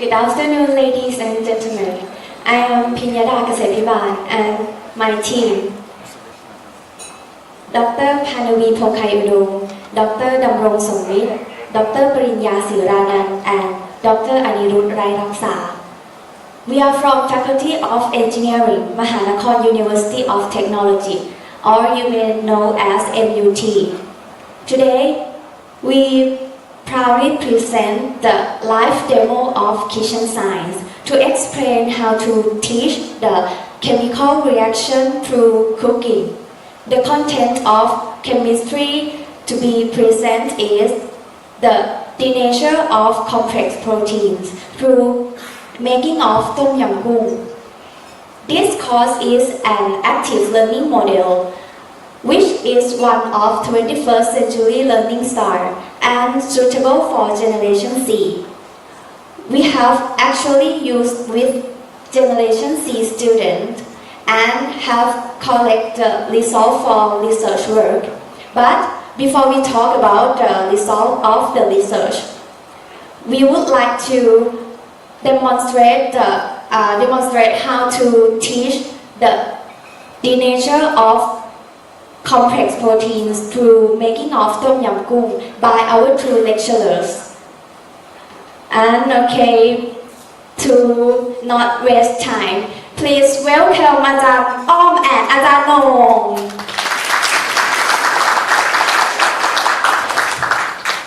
Good afternoon, ladies and gentlemen. I am Pinyada Kasepiban and my team, Dr. Panavi Phongkai Udong, Dr. Damrong Somrit, Dr. Parinya Siranan, and Dr. Anirudh Rai Raksa. We are from Faculty of Engineering, Mahanakhon University of Technology, or you may know as MUT. Today, we proudly present the live demo of kitchen science to explain how to teach the chemical reaction through cooking. The content of chemistry to be present is the nature of complex proteins through making of tom yum goong. This course is an active learning model, which is one of 21st century learning style and suitable for Generation C. We have actually used with Generation C students and have collected the result for research work. But before we talk about the result of the research, we would like to demonstrate how to teach the nature of complex proteins through making of tom yum goong by our two lecturers. And okay, to not waste time, please welcome อาจารย์อ้อม and อาจารย์นง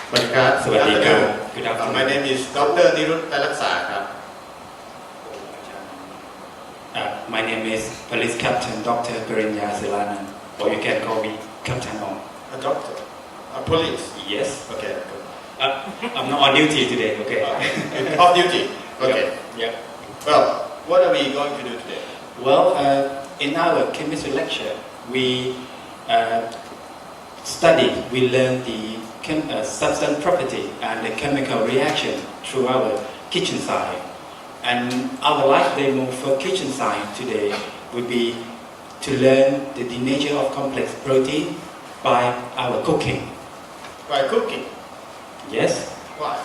สวัสดีครับ สวัสดีครับ Good afternoon. My name is Dr. Anirudh Rai Raksa ครับ My name is Police Captain Dr. Parinya Siranan, or you can call me Captain Ong. A doctor, a police. Yes. Okay. I'm not on duty today. Okay. Off duty. Okay. Yeah. Well, what are we going to do today? Well, in our chemistry lecture, we learn the substance property and the chemical reaction through our kitchen science. And our live demo for kitchen science today would be to learn the nature of complex protein by our cooking. By cooking? Yes. Why?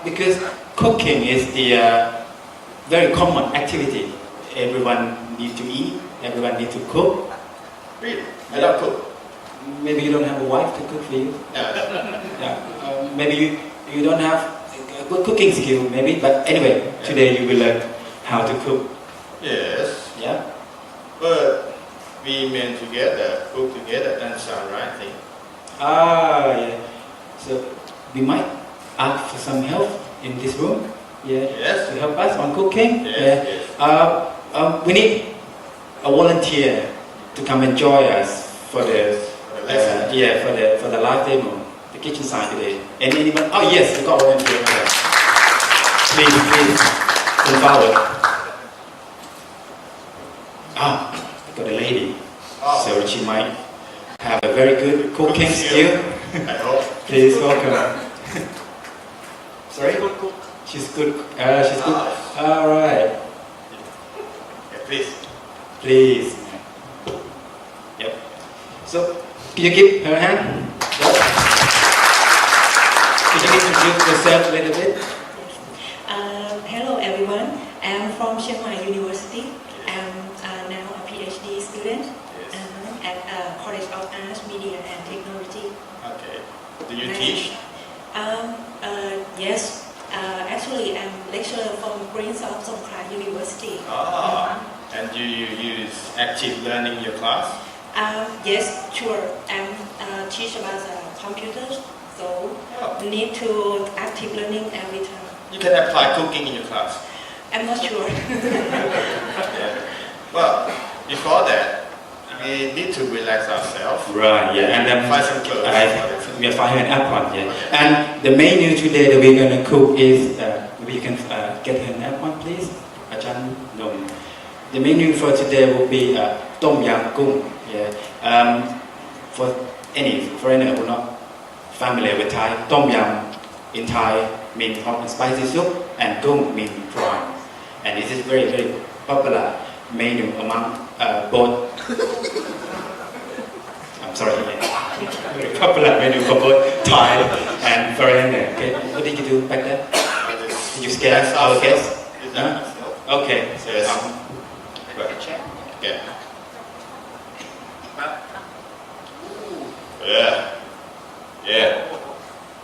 Because cooking is the very common activity. Everyone needs to eat, everyone needs to cook. Really? I don't cook. Maybe you don't have a wife to cook for you. Yeah. Maybe you don't have a good cooking skill, maybe. But anyway, today you will learn how to cook. Yes. Yeah. But we meant together, cook together, that's all right thing. Yeah. So we might ask for some help in this room. Yeah. Yes. To help us on cooking. Yes. Yeah. We need a volunteer to come and join us for the for the live demo, the kitchen science today. Anyone? Oh yes, we got a volunteer. Please, come forward. We got a lady. Oh. So she might have a very good cooking skill. I hope. Please welcome. Sorry? She's good. She's good. All right. Yeah, please. Please. Yep. So, can you give her a hand? Yep. Can you introduce yourself a little bit? Hello everyone. I'm from Chiang Mai University. I'm now a PhD student at College of Arts, Media and Technology. Okay. Do you teach? Yes. Actually, I'm lecturer from Prince of Songkhla University. And do you use active learning in your class? Yes, sure. I'm teach about computers, so need to active learning every time. You can apply cooking in your class. I'm not sure. Yeah. Well, before that, we need to relax ourselves. Right, yeah. And then Find some clothes. we are finding an apron, yeah. And the menu today that we're going to cook is, maybe you can get her an apron, please. Ajahn Nom. The menu for today will be tom yum goong. Yeah. For any foreigner who are not familiar with Thai, tom yum in Thai means hot and spicy soup, and goong means prawn. And this is very, very popular menu among both. I'm sorry. Very popular menu for both Thai and foreigner. Okay. What did you do back there? Did you scare our guests? Is that myself? Okay. So Yes. Right. Okay. Yeah. Yeah.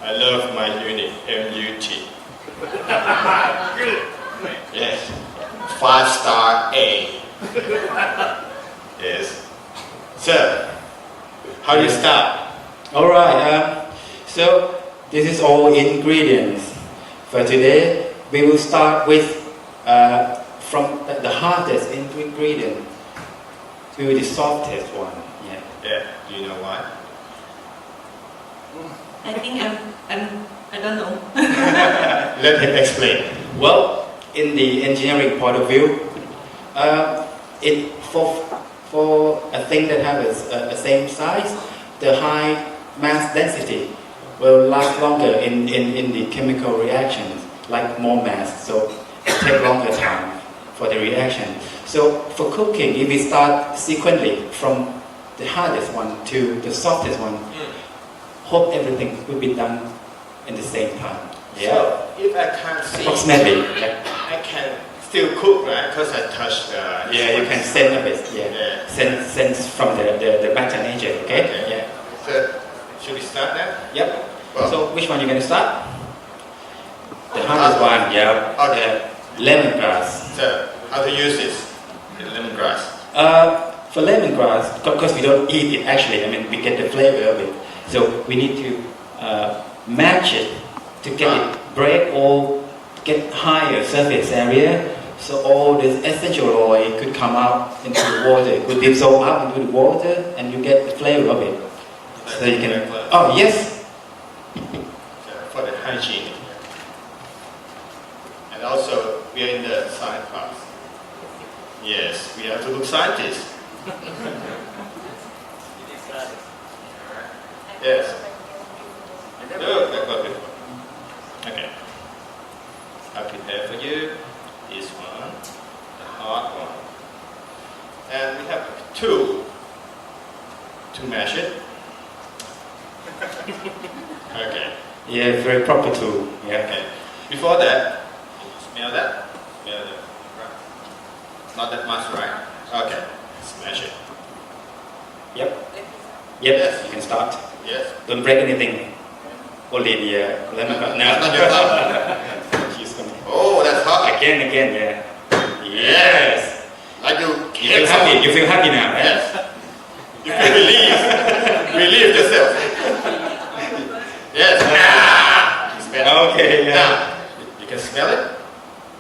I love my unit, MUT. Yes. 5-star A. Yes. So, how do you start? All right. So this is all ingredients. For today, we will start with from the hardest ingredient to the softest one. Yeah. Yeah. Do you know why? I think I don't know. Let him explain. Well, in the engineering point of view, it for a thing that has a same size, the high mass density will last longer in the chemical reactions, like more mass, so it take longer time for the reaction. So for cooking, if we start sequentially from the hardest one to the softest one, hope everything will be done in the same time. Yeah. So, if I can't see, Approximately. Yeah. I can still cook, right? Because I touched the... Yeah, you can send a bit. Yeah. Yeah. Sense from the batter nature. Okay. Yeah. So, should we start now? Yep. Well, So which one you gonna start? The hardest one. Yeah. Okay. The lemongrass. So, how to use this? The lemongrass. For lemongrass, because we don't eat it actually. I mean, we get the flavor of it. So we need to match it to get it break or get higher surface area. So all this essential oil could come out into the water. It could dissolve out into the water, and you get the flavor of it. So you can. Oh yes. So, for the hygiene. And also, we are in the science class. Yes, we have to look scientists. Yes. Oh, that got it. Okay. I prepare for you this one, the hard one. And we have two to mash it. Okay. Yeah, very proper tool. Yeah. Okay. Before that, smell that? Smell that. Not that much, right? Okay. Smash it. Yep. Yep. Yes. You can start. Yes. Don't break anything. Only the lemongrass. No. Not your thumb. She's coming. Oh, that's hot. Again. Yeah. Yes. Like you You feel happy. You feel happy now, right? Yes. You feel relieved. Relieved yourself. Yes. It's better. Okay. Yeah. Now, you can smell it?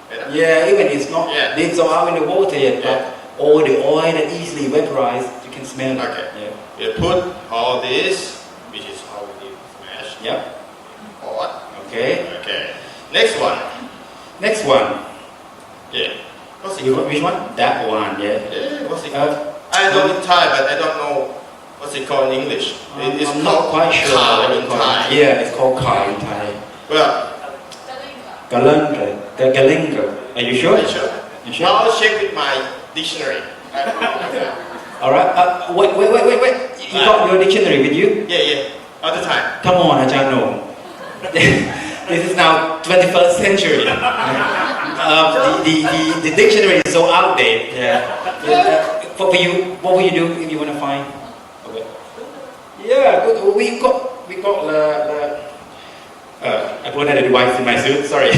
Better? Yeah. Even it's not Yeah. dissolved out in the water yet, but Yeah. all the oil that easily vaporized, you can smell it. Okay. Yeah. You put all this, which is how we need to smash. Yep. Hot. Okay. Okay. Next one. Next one. Yeah. What's it You called? which one? That one. Yeah. Yeah, what's it called? Uh, I know in Thai, but I don't know what's it called in English. It's I'm called not quite sure. Thai what in it's called. Thai. Yeah, it's called Kai in Thai. Well, Galinga. Are you sure? are you sure? You sure? I'll check with my dictionary. All right. Wait. You got your dictionary with you? Yeah. All the time. Come on, Ajahn Nom. This is now 21st century. The dictionary is so outdated. Yeah. For you, what will you do if you want to find? Okay. Yeah, good. We got the. I put another device in my suit. Sorry.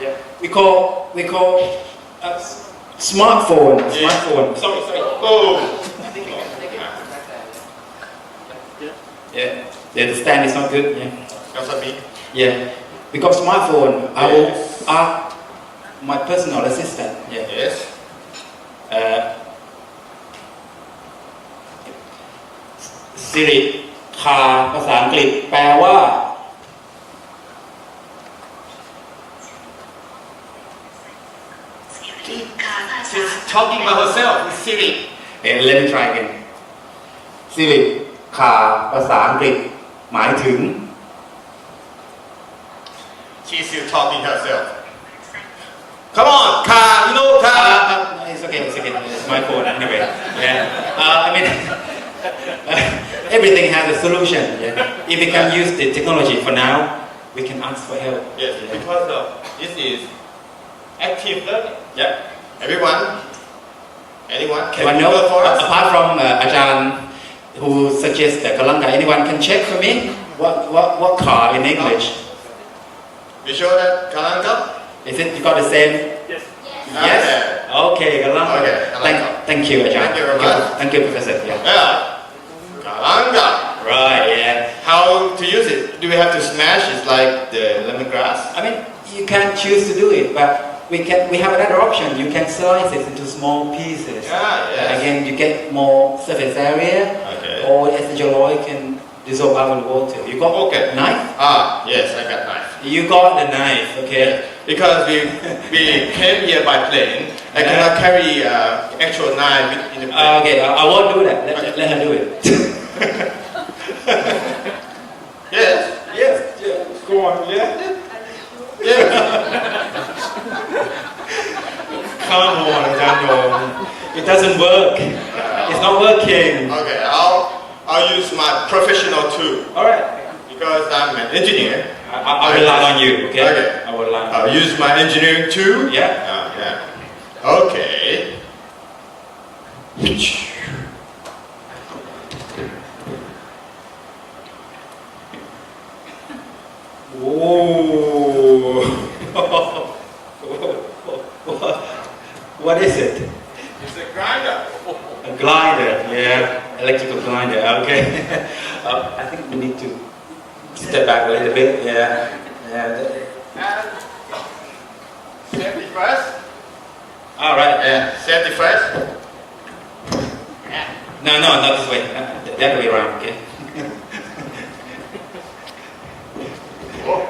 Yeah. We call smartphone. Yeah. Smartphone. Sorry. Oh. Yeah. The stand is not good. Yeah. That's what I mean. Yeah. Because smartphone, my personal assistant. Yeah. Yes. Siri คาภาษาอังกฤษแปลว่า She's talking about herself. It's Siri. Let me try again Siri คาภาษาอังกฤษหมายถึง She's still talking herself. Come on, car. You know car. It's okay. It's my phone anyway. Yeah. I mean, everything has a solution. Yeah. If we can use the technology for now, we can ask for help. Yes, Yeah. because of this is active learning. Yeah. Anyone can Anyone know? Google for us? Apart from Ajahn, who suggests the Kalanga, anyone can check for me what car in English? You sure that Kalanga? Is it you got the same? Yes. Yes. Okay, Kalanga. Okay, Kalanga. Thank you, Ajahn. Thank you very much. Thank you, Professor. Yeah. Yeah. Kalanga. Right. Yeah. How to use it? Do we have to smash it like the lemongrass? I mean, you can choose to do it, but we have another option. You can slice it into small pieces. Yes. Again, you get more surface area. Okay. Or essential oil can dissolve out in water. You got Okay. knife? Yes, I got knife. You got the knife, okay? Because we came here by plane, I cannot carry actual knife in the plane. Okay, I won't do that. Let her do it. Yes. Yes. Go on. Yeah. Yes. Come on, Daniel. It doesn't work. It's not working. Okay, I'll use my professional tool All right. because I'm an engineer. I'll rely on you, okay? Okay. I will rely on I'll you. use my engineering tool. Yeah. Yeah. Okay. Whoa. What is it? It's a grinder. A glider, yeah, electrical glider, okay. I think we need to step back a little bit, yeah. And safety first. All right, Yeah, safety first. no, not this way, the other way around, okay. Oh,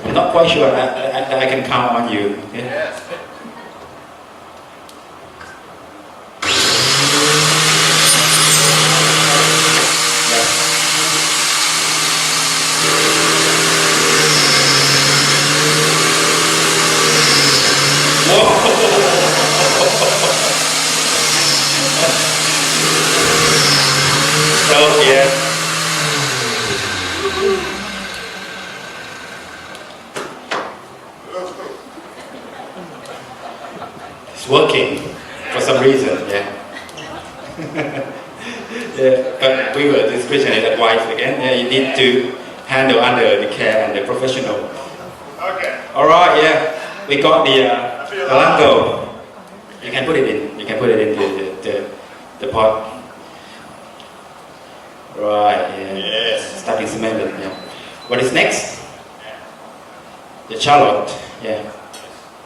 I'm not quite sure that I can count on you, okay. yes. So, yeah. It's working for some reason, yeah. Yeah, but we will discretionary advice again. Yeah, you need to handle under the care and the professional. Okay. All right, yeah, we got the galango. You can put it in. You can put it in the pot. Right. Yeah. Yes. Starting smelling. Yeah. What is next? The charlotte. Yeah.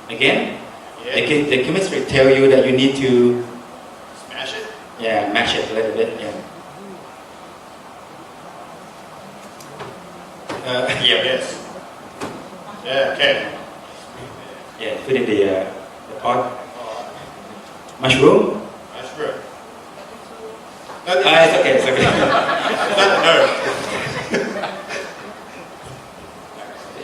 Again, Yeah. the chemistry tell you that you need to Smash it. mash it a little bit. Yeah. Yeah. Yes. Yeah. Okay. Yeah. Put in the pot. Mushroom. Mushroom. It's okay. It's okay. Not herb.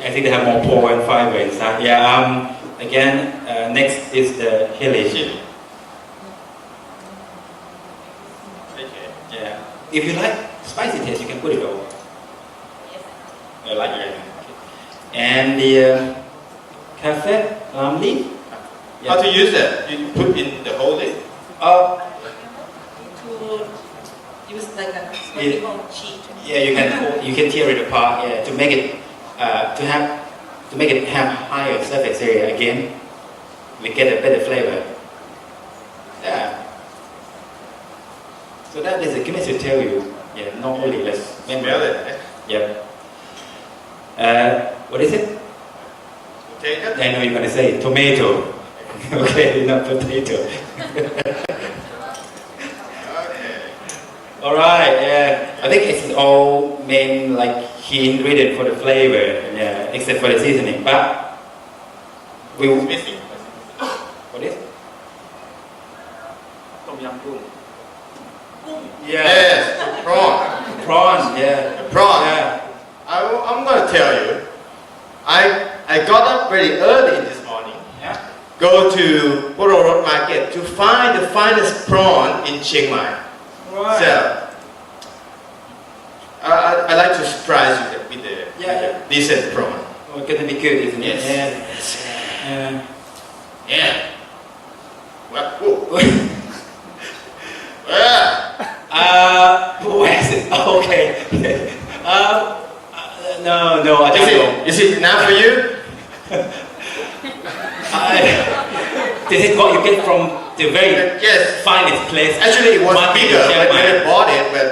I think they have more pore and fiber inside. Yeah. Again, next is the chili. Chili. Okay. Yeah. If you like spicy taste, you can put it over. Like that. Okay. And the cafe lime leaf. How to use that? You put in the whole thing. To use like a vertical sheet. Yeah, you can tear it apart. Yeah, to make it have higher surface area again. We get a better flavor. Yeah. So that is the chemistry tell you. Yeah, not only less. Smell it. Yep. What is it? Potato. I know you're gonna say tomato. Okay, not potato. Okay. All right. Yeah, I think it's all main like key ingredient for the flavor. Yeah, except for the seasoning. But we It's missing. what is? Tom yum goong. Yeah. Yes. Prawn. Prawn. Yeah. Prawn. Yeah. I'm gonna tell you. I got up very early this morning. Yeah. Go to Boro Road Market to find the finest prawn in Chiang Mai. Right. So, I like to surprise you with the Yeah. decent prawn. Oh, it's gonna be good, isn't it? Yes. Yeah. Yeah. Well, whoa. Yeah. Where is it? Oh, okay. No, I don't know. Is it enough for you? This is what you get from the very Yes. finest place. Actually, it was Market in bigger Chiang when Mai. I bought it, but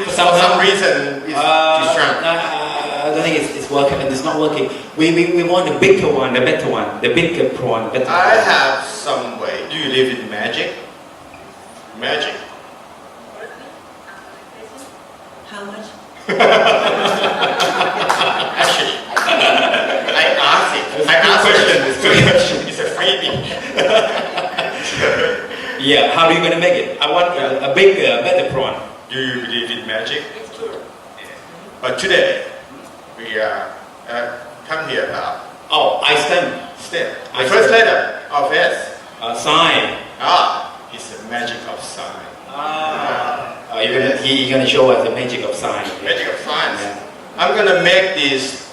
for some reason it's shrunk. I don't think it's working. It's not working. We want the bigger one, the better one, the bigger prawn. Better I prawn. have some way. Do you live in magic? Magic. How much? Actually, I asked it. It's a freebie. Yeah. How are you gonna make it? I want a bigger, better prawn. Do you believe in magic? But today, we come here about Oh, iSTEM. STEM. The I first see. letter of S. Sign. It's the magic of sign. You're gonna show us the magic of sign. Magic of science. Yeah. I'm gonna make this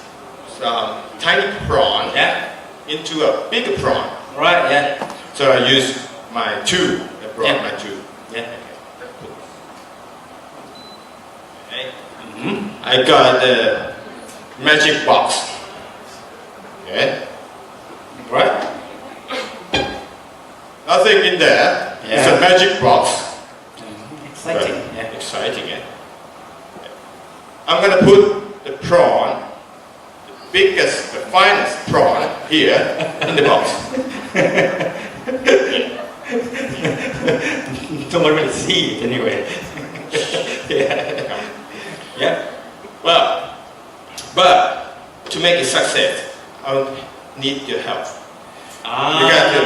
tiny prawn Yeah. into a bigger prawn. Right. Yeah. So I use my tube. I brought Yeah. my tube. Yeah. Okay. Mm-hmm. I got the magic box. Okay. Right. Nothing in there. It's a Yeah. magic box. Exciting. But Yeah. Exciting, eh? I'm gonna put the prawn, the biggest, the finest prawn here in the box. Someone will see it anyway. Yeah. Yeah. Well, but to make it success, I'll need your help. You got to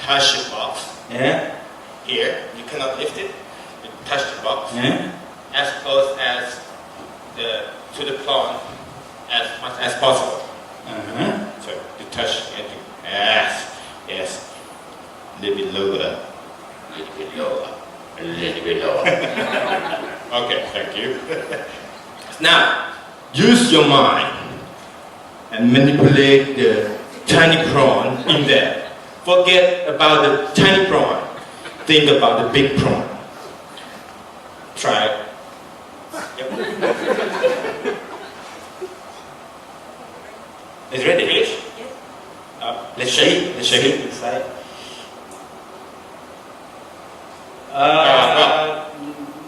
touch the box Yeah. here. You cannot lift it. You touch the box Yeah. as close as to the prawn as much as possible. Uh-huh. So you touch it. Yes. A little bit lower. A little bit lower. Okay, thank you. Now, use your mind and manipulate the tiny prawn in there. Forget about the tiny prawn. Think about the big prawn. Try it. Yep. It's ready. Finish? Let's Shake. see. Let's Shake see it. inside.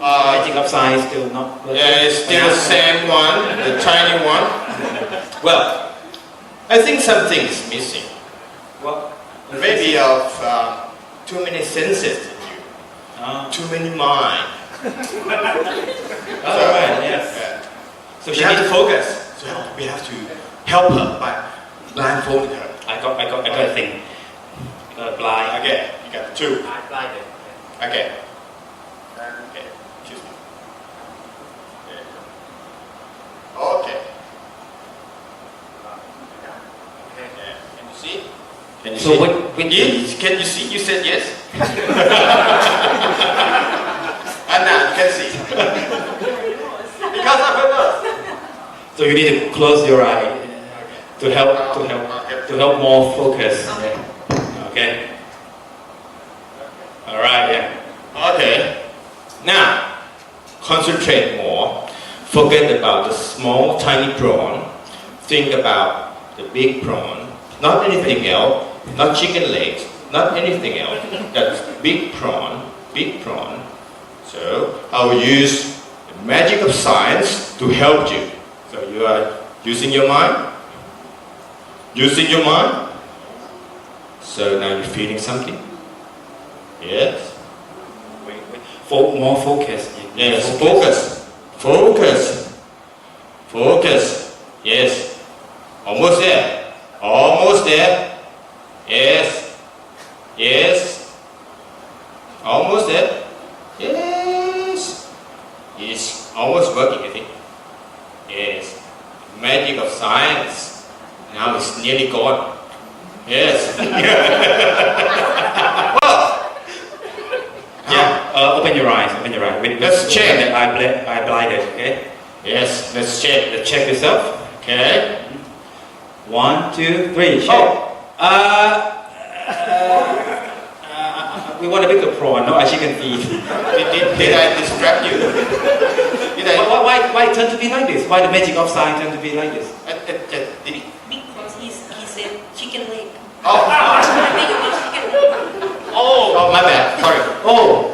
Magic of size still not working. Yeah, it's still the same one, the tiny one. Well, I think something is missing. What? Maybe of too many senses in you, too many mind. Right, yes. So we have to focus. So we have to help her by blindfolding her. I got a thing. Blind. Okay, you got two. I blinded. Okay. Okay. Excuse me. Okay. Okay. Can you see? Can you So see? when Yes. Can you see? You said yes. And now you can see. Because of her nose. So you need to close your eye to help more focus. Okay. All right. Yeah. Okay. Now, concentrate more. Forget about the small, tiny prawn. Think about the big prawn. Not anything else. Not chicken legs. Not anything else. That's big prawn. Big prawn. So, I will use the magic of science to help you. So, you are using your mind? Using your mind? So, now you're feeling something? Yes? More focus. Yes, focus. Focus. Focus. Yes. Almost there. Almost there. Yes. Yes. Almost there. Yes. It's almost working, I think. Yes. Magic of science. Now it's nearly gone. Yes. Open your eyes. Open your eyes. Let's check. I blinded. Okay. Yes, let's check. Let's check yourself. Okay. 1, 2, 3. Shake. We want a bigger prawn, not a chicken feet. Did I distract you? Did I? Why it turn to be like this? Why the magic of science turn to be like this? Did he? Because he said chicken leg. Oh. Maybe you want chicken leg. Oh, my bad. Sorry. Oh,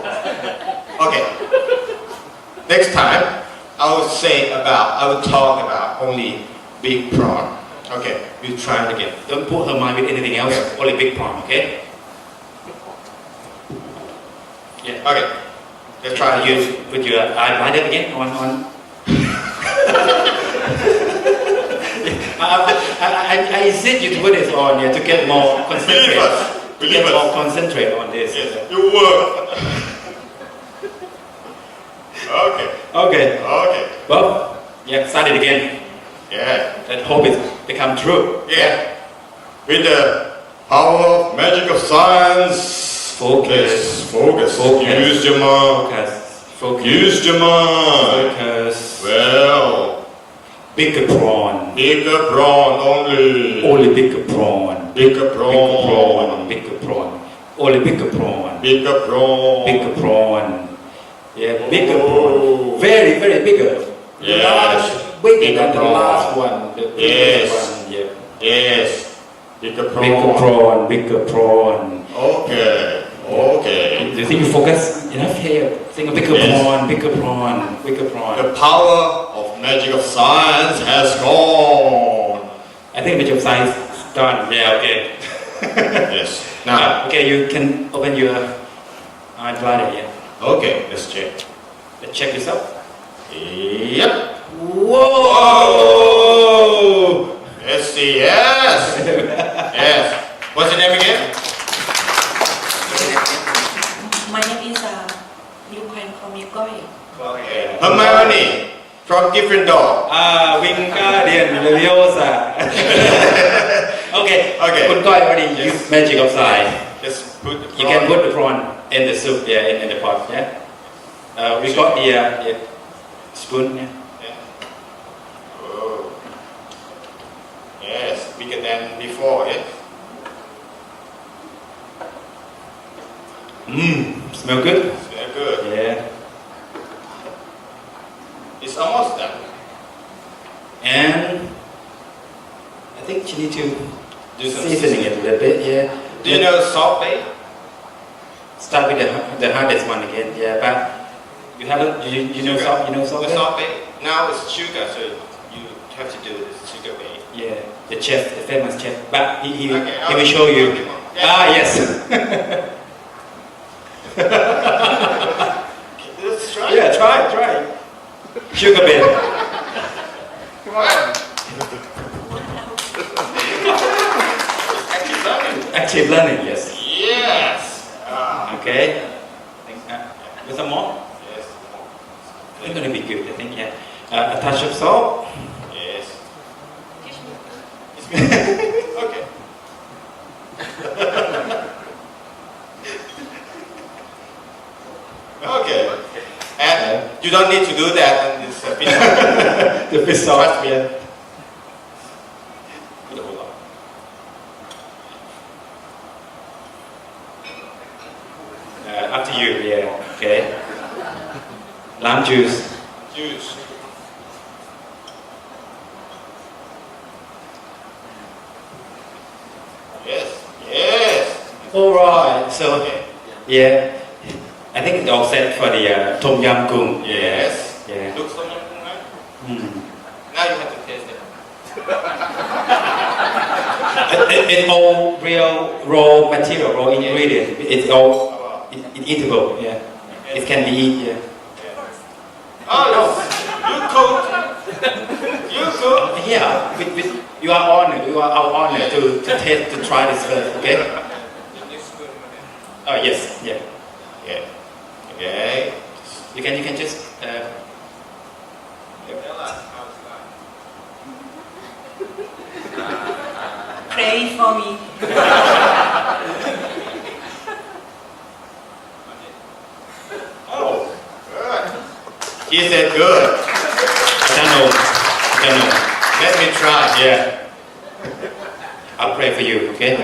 Okay. Next time, I will talk about only big prawn. Okay, we'll try it again. don't put her mind with anything else. Only big prawn, okay? Yeah. Okay. Let's try it You again. put your eyeliner again on. I insist you to put this on to get more concentrate. Believe us. To Believe get us. more concentrate on this. Yes, you work. Okay. Okay. Okay. Well, yeah, start it again. Yeah. Let's hope it become true. Yeah. With the power of magic of science. Focus. Focus. Focus. Use your mind. Focus. Focus. Use your mind. Focus. Well, Bigger prawn. bigger prawn only. Only bigger prawn. Bigger Bigger prawn. prawn. Bigger prawn. Only bigger prawn. Bigger prawn. Bigger prawn. Yeah, bigger Oh. prawn. Very, very bigger. Yes. Large, bigger Bigger than the prawn. last one. The Yes. one. Yeah. Yes. Bigger prawn. Bigger prawn. Bigger prawn. Okay. Okay. Do you think you focus enough here? Think of bigger Yes. prawn. Bigger prawn. Bigger prawn. The power of magic of science has gone. I think the job size is done. Yeah. Okay. Yes. Now. Okay, you can open your eyeliner. Yeah. Okay. Let's check. Let's check this out. Yep. Whoa! Yes. Yes. Yes. What's your name again? My name is you can call me Goy. Hermione from Gryffindor. Wingardium Leviosa. Okay. Okay. Kun Koi already use magic of science. Just put the You can put the prawn in the soup, yeah, in the pot, yeah. We got the spoon, yeah. Yeah. Oh. Yes. Bigger than before. Yes. Smell good? It's very good. Yeah. It's almost done. And I think you need to Do some seasoning it a little bit, yeah. Do you know salt bay? Start with the hardest one again, yeah. But you haven't, you know Sugar. salt, The bay? salt bay. Now it's sugar, so you have to do the sugar bay. Yeah, the chef, the famous chef. But he Okay, he will show you. Yeah. Yes. Let's try. Yeah, try. Sugar bear. Come on. Actually done it. Active learning, yes. Yes. Okay. With some more? Yes. It's gonna be good, I think, yeah. A touch of salt. Yes. Okay. Okay. And you don't need to do that in this video. The fish salt. Trust me. Put a whole lot. Up to you, yeah. Okay. Lime juice. Juice. Yes. Yes. All right. So, Okay. yeah. I think it's all set for the tom yum goong. Yes. Yeah. Looks so much right? Mm. Now you have to taste it. It's all real raw material, raw ingredient. It's all eatable. Yeah. It can be eaten. Yeah. Oh no. You cook. You cook. Yeah, you are honored. You are our honor to taste, to try this first. Okay. Oh yes, yeah. Yeah. Okay. You can just. Pray for me. Oh, good. He said good. I don't know. Let me try. Yeah. I'll pray for you, okay?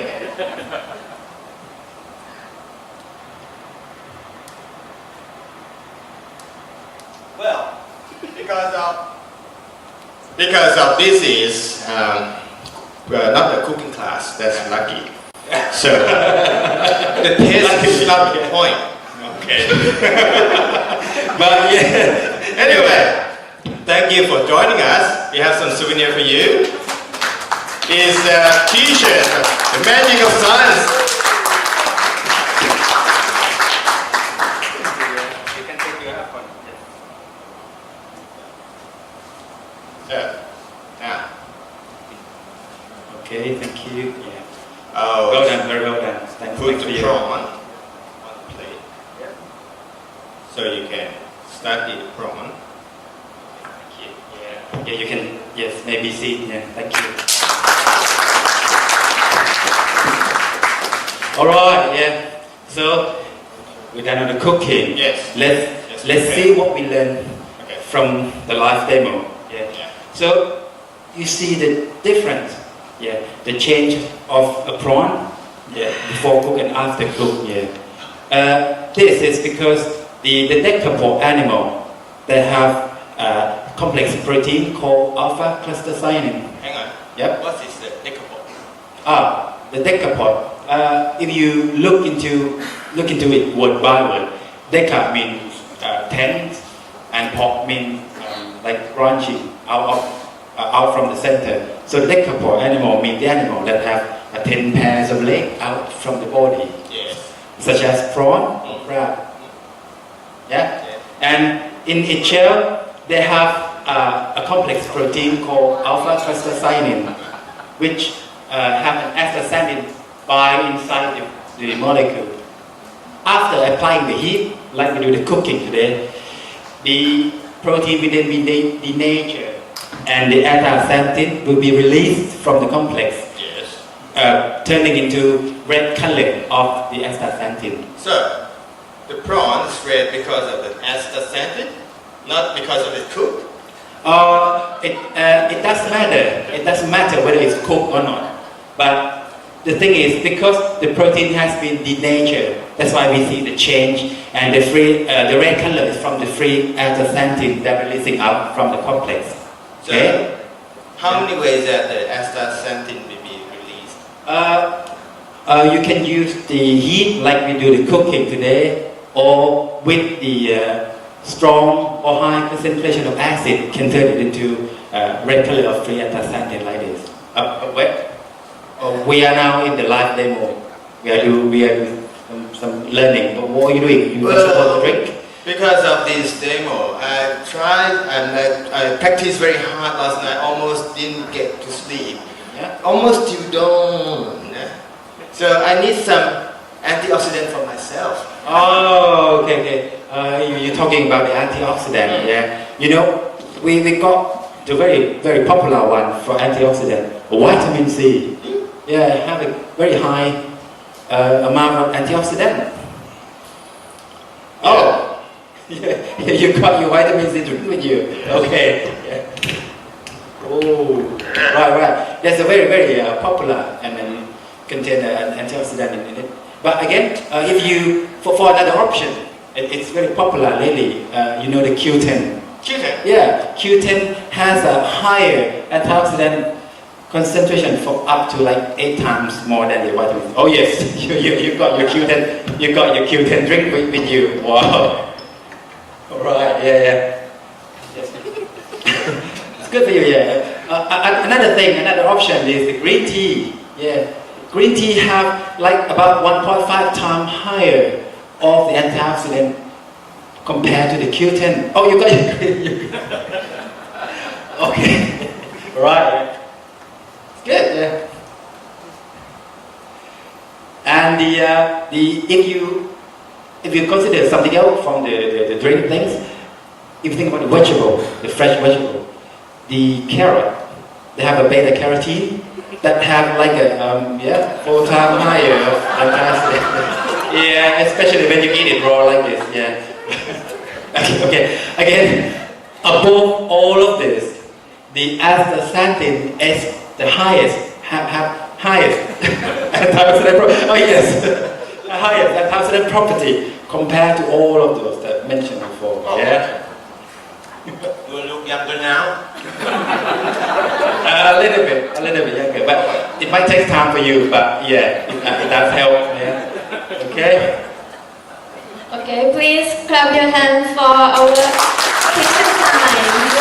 Well, because of this is not a cooking class. That's lucky. So the taste is not the point. Okay. But yeah. Anyway, thank you for joining us. We have some souvenir for you. Is a T-shirt, The Magic of Science. You can take your iPhone. Yeah. Okay, thank you. Yeah. Oh, Well done, very well done. Thanks put for the you. prawn on the plate. So you can start the prawn. Yeah, you can, yes, maybe see. Yeah, thank you. Alright, yeah. So, we're done on the cooking. Yes. Let's see what we learned Okay. from the live demo. Yeah. Yeah. So, you see the difference. Yeah. The change of a prawn. Yeah. Before cook and after cook. Yeah. This is because the decapod animal, they have complex protein called alpha cluster-cyanin. Hang on. Yep. What is the decapod? The decapod. If you look into it word by word, deca means 10, and pod means like branching out from the center. So decapod animal means the animal that have 10 pairs of legs out from the body, Yes. such as prawn or crab. Yeah. And in its shell, they have a complex protein called alpha cluster-cyanin, which have an astaxanthin bind inside the molecule. After applying the heat, like we do the cooking today, the protein will then be denatured, and the astaxanthin will be released from the complex, Yes. turning into red color of the astaxanthin. So, the prawn is red because of the astaxanthin, not because of the cook. It doesn't matter. It doesn't matter whether it's cooked or not. But the thing is, because the protein has been denatured, that's why we see the change, and the red color is from the free astaxanthin that releasing out from the complex. So, Okay. how many ways that the astaxanthin will be released? You can use the heat like we do the cooking today, or with the strong or high concentration of acid can turn it into red color of free astaxanthin like this. We are now in the live demo. We are doing some learning. But what are you doing? You are supposed to drink? Because of this demo, I tried and I practiced very hard last night. Almost didn't get to sleep. Yeah. Almost till dawn. So I need some antioxidant for myself. Oh, okay. You're talking about the antioxidant, yeah. You know, we got the very popular one for antioxidant, vitamin C. Yeah, have a very high amount of antioxidant. Oh, yeah, you got your vitamin C drink with you. Okay. Yeah. Oh, right. That's a very popular and then contain an antioxidant in it. But again, if you for another option, it's very popular lately. You know the Q10. Q10. Yeah, Q10 has a higher antioxidant concentration for up to like 8 times more than the vitamin. Oh yes, you got your Q10. You got your Q10 drink with you. Wow. Alright, yeah. Yes. It's good for you, yeah. Another option is the green tea. Yeah. Green tea have like about 1.5 times higher of the antioxidant compared to the Q10. Oh, you got your green. Okay. Right. Good, yeah. And if you consider something else from the drink things, if you think about the vegetable, the fresh vegetable, the carrot, they have a beta carotene that have like a 4 times higher antioxidant. Yeah, especially when you eat it raw like this. Yeah. Okay. Again, above all of this, the astaxanthin is the highest, highest antioxidant highest antioxidant property compared to all of those that mentioned before. Yeah. You look younger now. A little bit younger, but it might take time for you. But yeah, it does help. Yeah. Okay. Okay, please clap your hands for our kitchen science.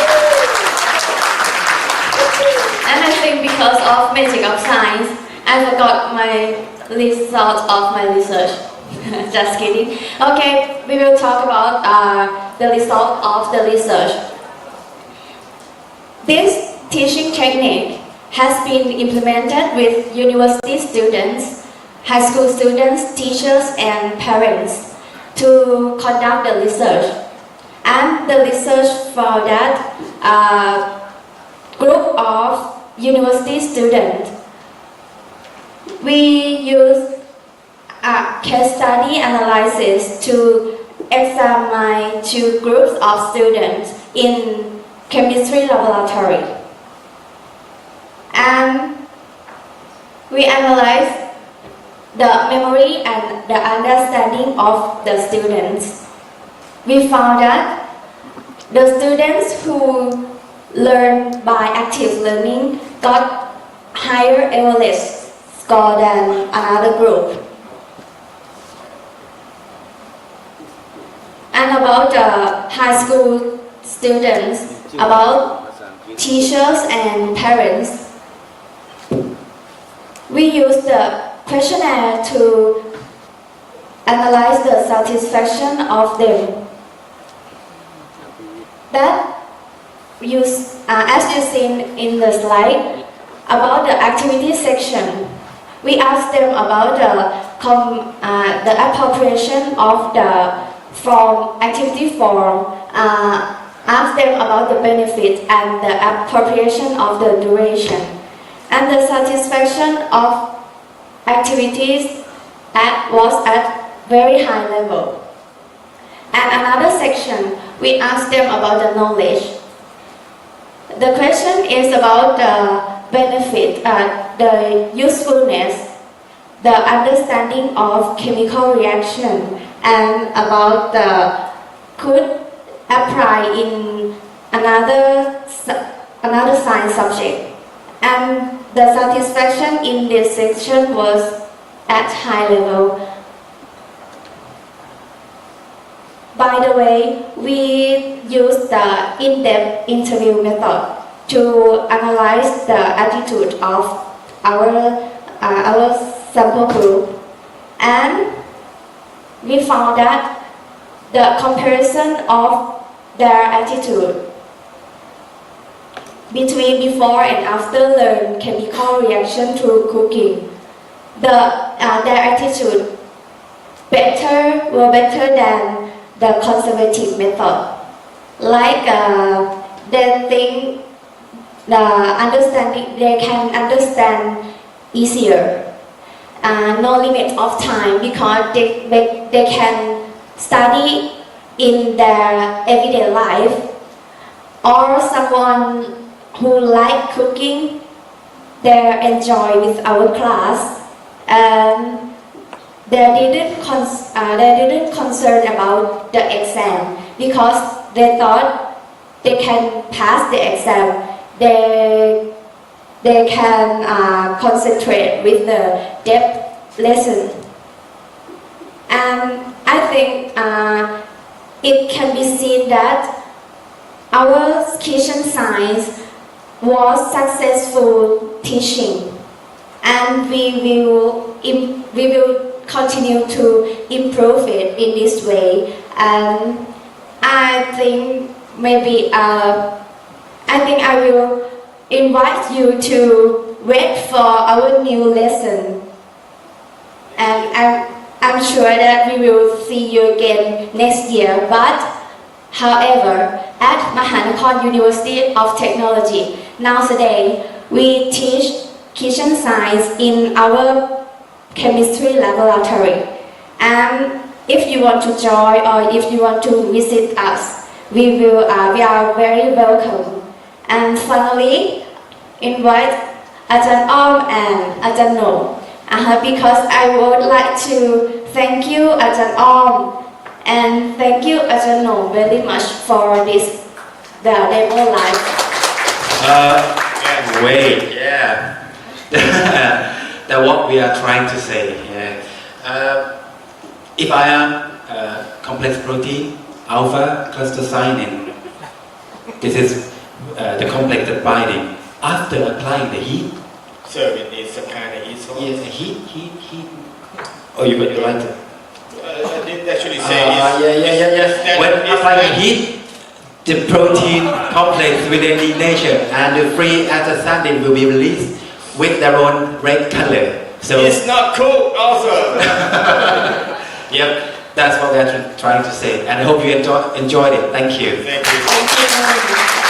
And I think because of magic of science, I forgot my result of my research. Just kidding. Okay, we will talk about the result of the research. This teaching technique has been implemented with university students, high school students, teachers, and parents to conduct the research. And the research found that a group of university students, we use a case study analysis to examine two groups of students in chemistry laboratory. And we analyze the memory and the understanding of the students. We found that the students who learn by active learning got higher average score than another group. And about the high school students, about teachers and parents, we use the questionnaire to analyze the satisfaction of them. That as you seen in the slide, about the activity section, we asked them about the appropriation of the activity form, asked them about the benefit and the appropriation of the duration, and the satisfaction of activities was at very high level. And another section, we asked them about the knowledge. The question is about the benefit, the usefulness, the understanding of chemical reaction, and about the could apply in another science subject. And the satisfaction in this section was at high level. By the way, we use the in-depth interview method to analyze the attitude of our sample group, and we found that the comparison of their attitude between before and after learn chemical reaction through cooking, their attitude were better than the conservative method. Like they think they can understand easier. No limit of time because they can study in their everyday life. Or someone who like cooking, they enjoy with our class. They didn't concern about the exam because they thought they can pass the exam. They can concentrate with the depth lesson. And I think it can be seen that our kitchen science was successful teaching, and we will continue to improve it in this way. And I think maybe I will invite you to wait for our new lesson, and I'm sure that we will see you again next year. But however, at Mahanakon University of Technology, nowadays we teach kitchen science in our chemistry laboratory. And if you want to join or if you want to visit us, we are very welcome. And finally, invite Ajahn Om and Ajahn No, because I would like to thank you Ajahn Om and thank you Ajahn No very much for this the demo live. Wait, yeah. That's what we are trying to say. Yeah. If I am complex protein, alpha cluster signin, this is the complex that binding. After applying the heat, So it needs some kind of heat source. yes, heat. Oh, you got your lighter. I didn't actually say Yeah. When applying heat, the protein complex within the nature and the free astaxanthin will be released with their own red color. So it's not cooked also. yep, that's what we are trying to say. And I hope you enjoyed it. Thank you. Thank you. Thank you.